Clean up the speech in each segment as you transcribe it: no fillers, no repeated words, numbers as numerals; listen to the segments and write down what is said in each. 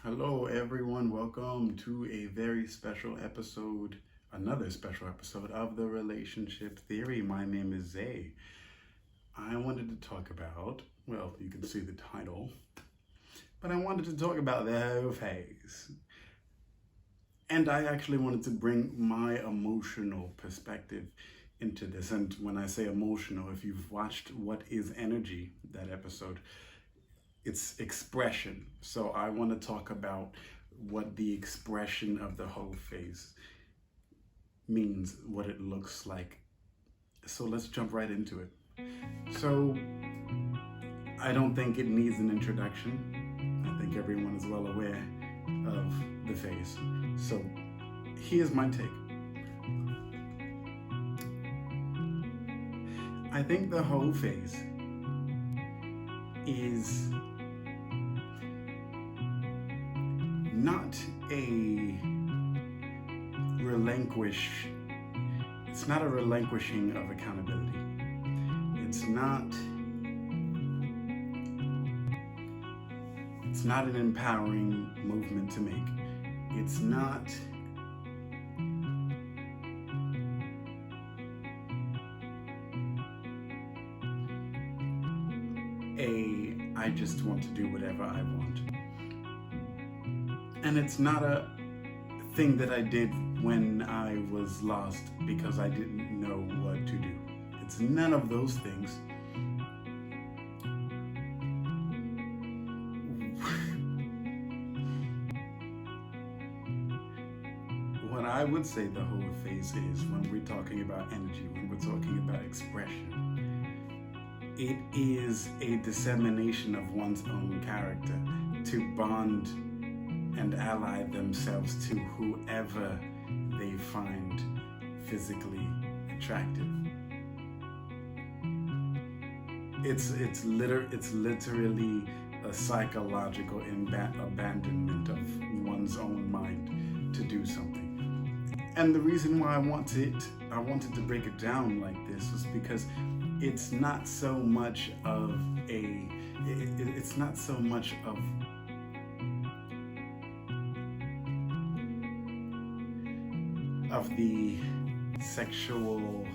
Hello, everyone. Welcome to a very special episode, another special episode of the Relationship Theory. My name is Zay. I wanted to talk about, well, you can see the title, but I wanted to talk about the hoe phase. And I actually wanted to bring my emotional perspective into this. And when I say emotional, if you've watched What is Energy, that episode, it's expression. So I want to talk about what the expression of the whole phase means, what it looks like. So let's jump right into it. So I don't think it needs an introduction. I think everyone is well aware of the phase. So here's my take. I think the whole phase is not a it's not a relinquishing of accountability. It's not an empowering movement to make. It's not I just want to do whatever I want. And it's not a thing that I did when I was lost because I didn't know what to do. It's none of those things. What I would say the whole phase is, when we're talking about energy, when we're talking about expression, it is a dissemination of one's own character to bond and ally themselves to whoever they find physically attractive. It's literally a psychological abandonment of one's own mind to do something. And the reason why I wanted to break it down like this is because it's not so much of the sexual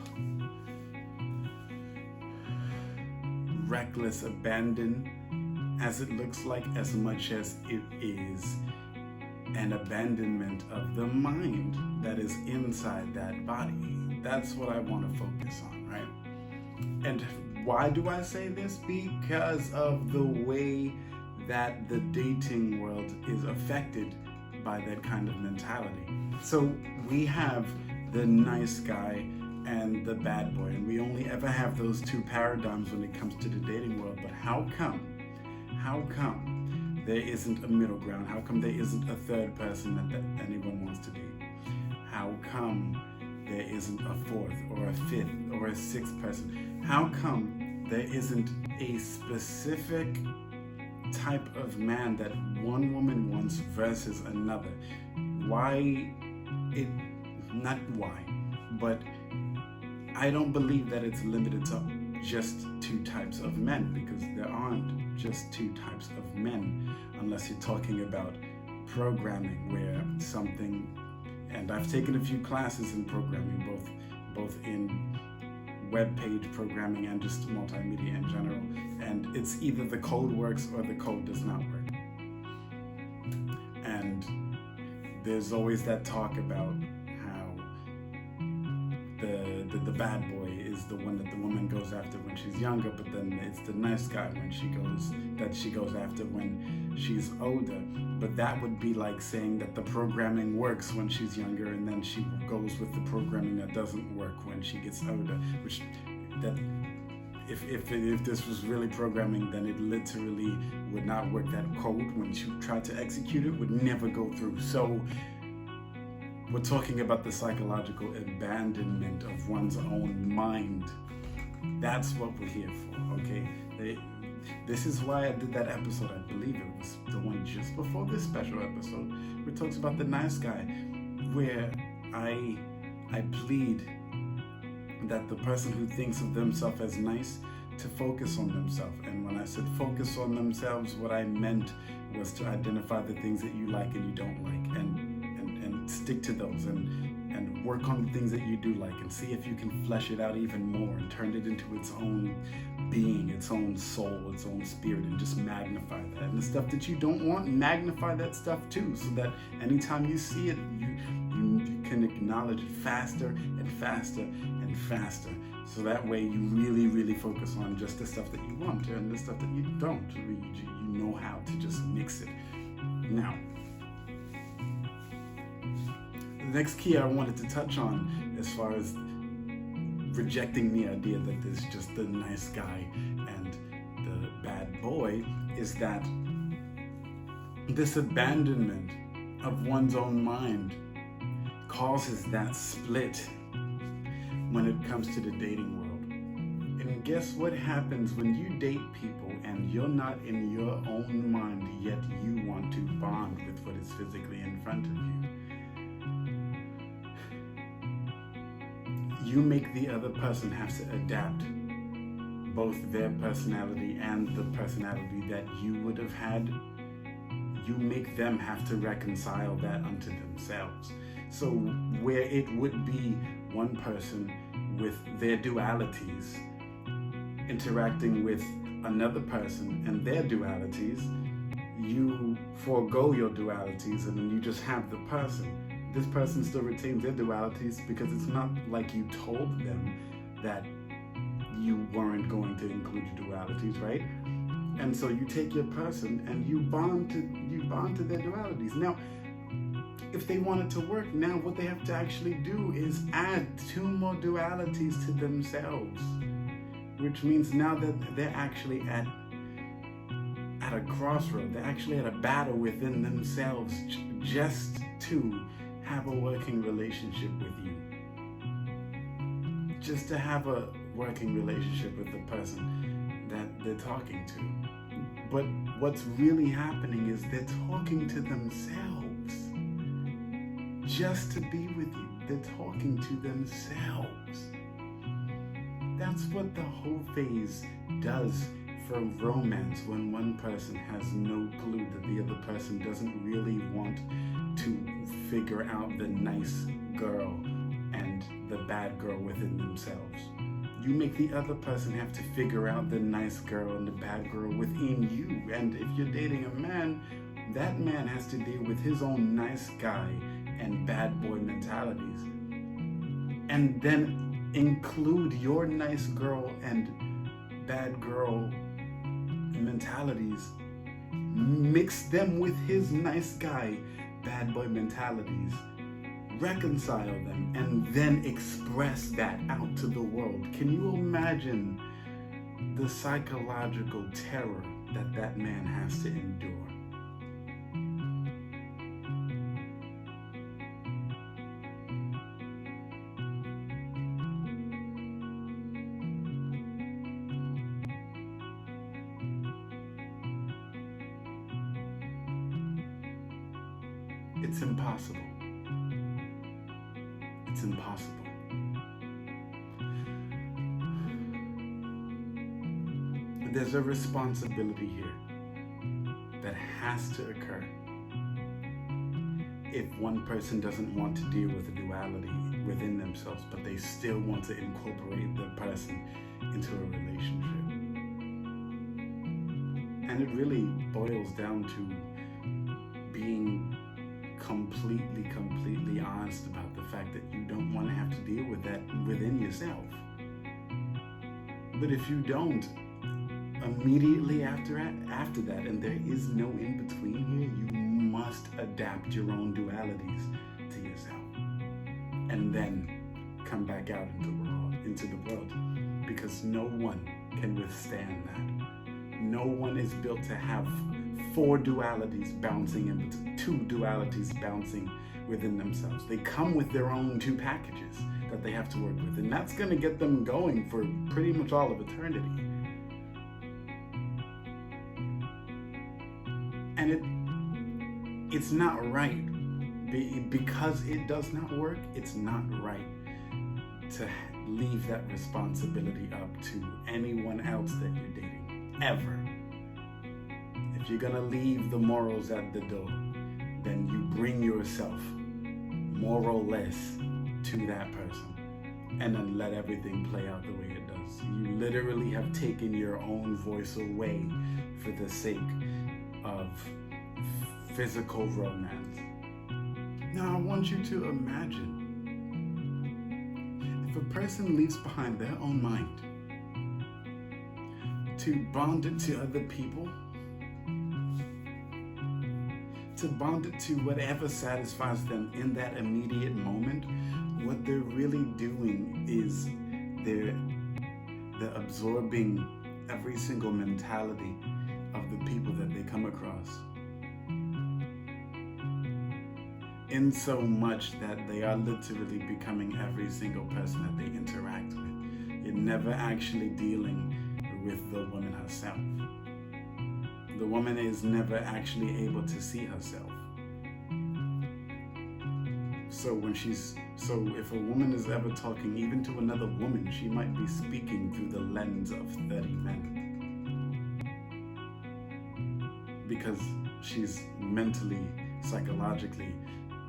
reckless abandon as it looks like, as much as it is an abandonment of the mind that is inside that body. That's what I want to focus on, right? And why do I say this? Because of the way that the dating world is affected by that kind of mentality. So we have the nice guy and the bad boy, and we only ever have those two paradigms when it comes to the dating world. But how come there isn't a middle ground? How come there isn't a third person that anyone wants to date? How come there isn't a fourth or a fifth or a sixth person? How come there isn't a specific type of man that one woman wants versus another? But I don't believe that it's limited to just two types of men, because there aren't just two types of men, unless you're talking about programming, where something, and I've taken a few classes in programming, both in web page programming and just multimedia in general, and it's either the code works or the code does not work. And there's always that talk about how the bad boy is the one that the woman goes after when she's younger, but then it's the nice guy she goes after when she's older. But that would be like saying that the programming works when she's younger, and then she goes with the programming that doesn't work when she gets older. Which, that if this was really programming, then it literally would not work. That code, when she tried to execute it, would never go through. So we're talking about the psychological abandonment of one's own mind. That's what we're here for, okay? This is why I did that episode. I believe it was the one just before this special episode, where it talks about the nice guy, where I plead that the person who thinks of themselves as nice to focus on themselves. And when I said focus on themselves, what I meant was to identify the things that you like and you don't like, and stick to those, and work on the things that you do like, and see if you can flesh it out even more and turn it into its own being, its own soul, its own spirit, and just magnify that. And the stuff that you don't want, magnify that stuff too, so that anytime you see it, you can acknowledge it faster and faster and faster. So that way you really focus on just the stuff that you want, and the stuff that you don't. You know how to just mix it. Now, the next key I wanted to touch on, as far as rejecting the idea that there's just the nice guy and the bad boy, is that this abandonment of one's own mind causes that split when it comes to the dating world. And guess what happens when you date people and you're not in your own mind, yet you want to bond with what is physically in front of you? You make the other person have to adapt both their personality and the personality that you would have had. You make them have to reconcile that unto themselves. So where it would be one person with their dualities interacting with another person and their dualities, you forego your dualities and then you just have the person. This person still retains their dualities because it's not like you told them that you weren't going to include your dualities, right? And so you take your person and you bond to their dualities. Now, if they want it to work, now what they have to actually do is add 2 more dualities to themselves, which means now that they're actually at a crossroad, they're actually at a battle within themselves just to have a working relationship with you. Just to have a working relationship with the person that they're talking to. But what's really happening is they're talking to themselves just to be with you. They're talking to themselves. That's what the whole phase does for romance, when one person has no clue that the other person doesn't really want to figure out the nice girl and the bad girl within themselves. You make the other person have to figure out the nice girl and the bad girl within you. And if you're dating a man, that man has to deal with his own nice guy and bad boy mentalities. And then include your nice girl and bad girl mentalities. Mix them with his nice guy, bad boy mentalities. Reconcile them and then express that out to the world. Can you imagine the psychological terror that man has to endure? It's impossible. It's impossible. But there's a responsibility here that has to occur if one person doesn't want to deal with the duality within themselves, but they still want to incorporate the person into a relationship. And it really boils down to being completely honest about the fact that you don't want to have to deal with that within yourself. But if you don't, immediately after that, and there is no in between here, you must adapt your own dualities to yourself, and then come back out into the world, because no one can withstand that. No one is built to have 4 dualities bouncing and 2 dualities bouncing within themselves. They come with their own 2 packages that they have to work with, and that's going to get them going for pretty much all of eternity. And it's not right. Because it does not work, it's not right to leave that responsibility up to anyone else that you're dating, ever. If If you're gonna leave the morals at the door, then you bring yourself more or less to that person, and then let everything play out the way it does. You literally have taken your own voice away for the sake of physical romance. Now I want you to imagine if a person leaves behind their own mind to bond it to other people, to bond it to whatever satisfies them in that immediate moment. What they're really doing is they're absorbing every single mentality of the people that they come across, in so much that they are literally becoming every single person that they interact with. You're never actually dealing with the woman herself. The woman is never actually able to see herself. So if a woman is ever talking even to another woman, she might be speaking through the lens of 30 men. Because she's mentally, psychologically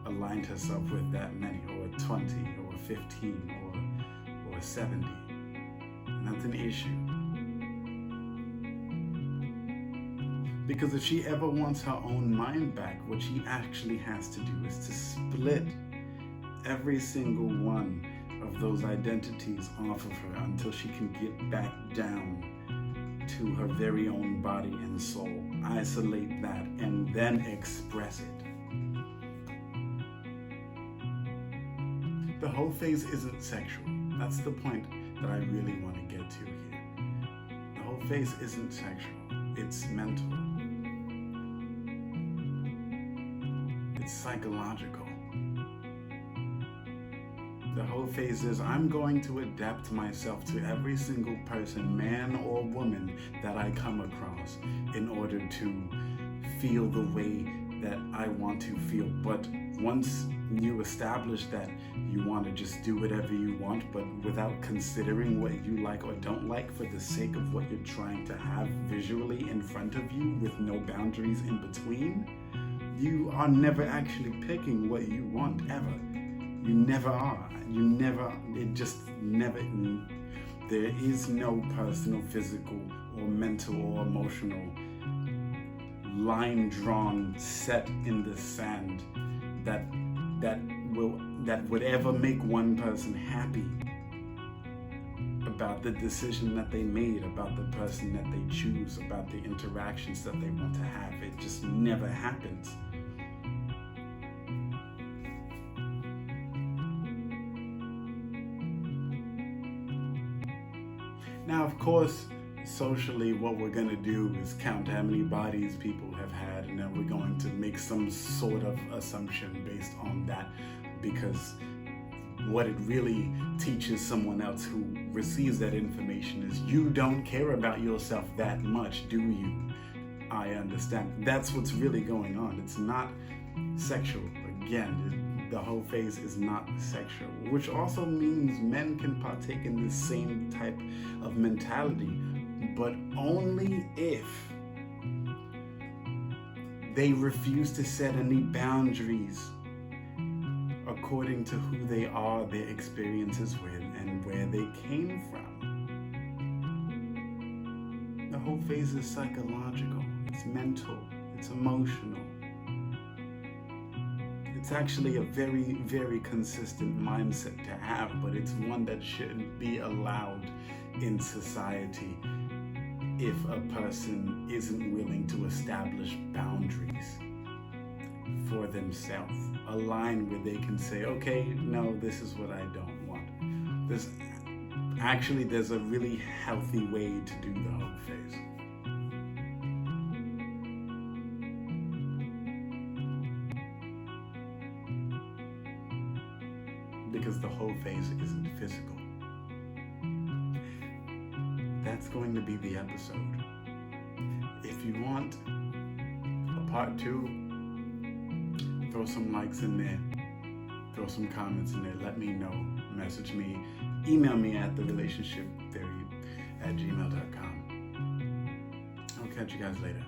aligned herself with that many, or 20, or 15, or 70. And that's an issue. Because if she ever wants her own mind back, what she actually has to do is to split every single one of those identities off of her until she can get back down to her very own body and soul. Isolate that and then express it. The whole phase isn't sexual. That's the point that I really want to get to here. The whole phase isn't sexual. It's mental. It's psychological. The whole phase is I'm going to adapt myself to every single person, man or woman, that I come across in order to feel the way that I want to feel. But once you establish that you want to just do whatever you want, but without considering what you like or don't like for the sake of what you're trying to have visually in front of you with no boundaries in between, you are never actually picking what you want, ever. You never are. There is no personal, physical, or mental, or emotional line drawn, set in the sand that would ever make one person happy about the decision that they made, about the person that they choose, about the interactions that they want to have. It just never happens. Now, of course, socially, what we're going to do is count how many bodies people have had, and then we're going to make some sort of assumption based on that, because what it really teaches someone else who receives that information is, you don't care about yourself that much, do you? I understand. That's what's really going on. It's not sexual. Again, the whole phase is not sexual, which also means men can partake in the same type of mentality, but only if they refuse to set any boundaries according to who they are, their experiences with, and where they came from. The whole phase is psychological, it's mental, it's emotional. It's actually a very, very consistent mindset to have, but it's one that shouldn't be allowed in society if a person isn't willing to establish boundaries for themselves. A line where they can say, okay, no, this is what I don't want. There's a really healthy way to do the whole phase. Because the whole phase isn't physical. That's going to be the episode. If you want a part 2, throw some likes in there, throw some comments in there, let me know, message me, email me at therelationshiptheory@gmail.com. I'll catch you guys later.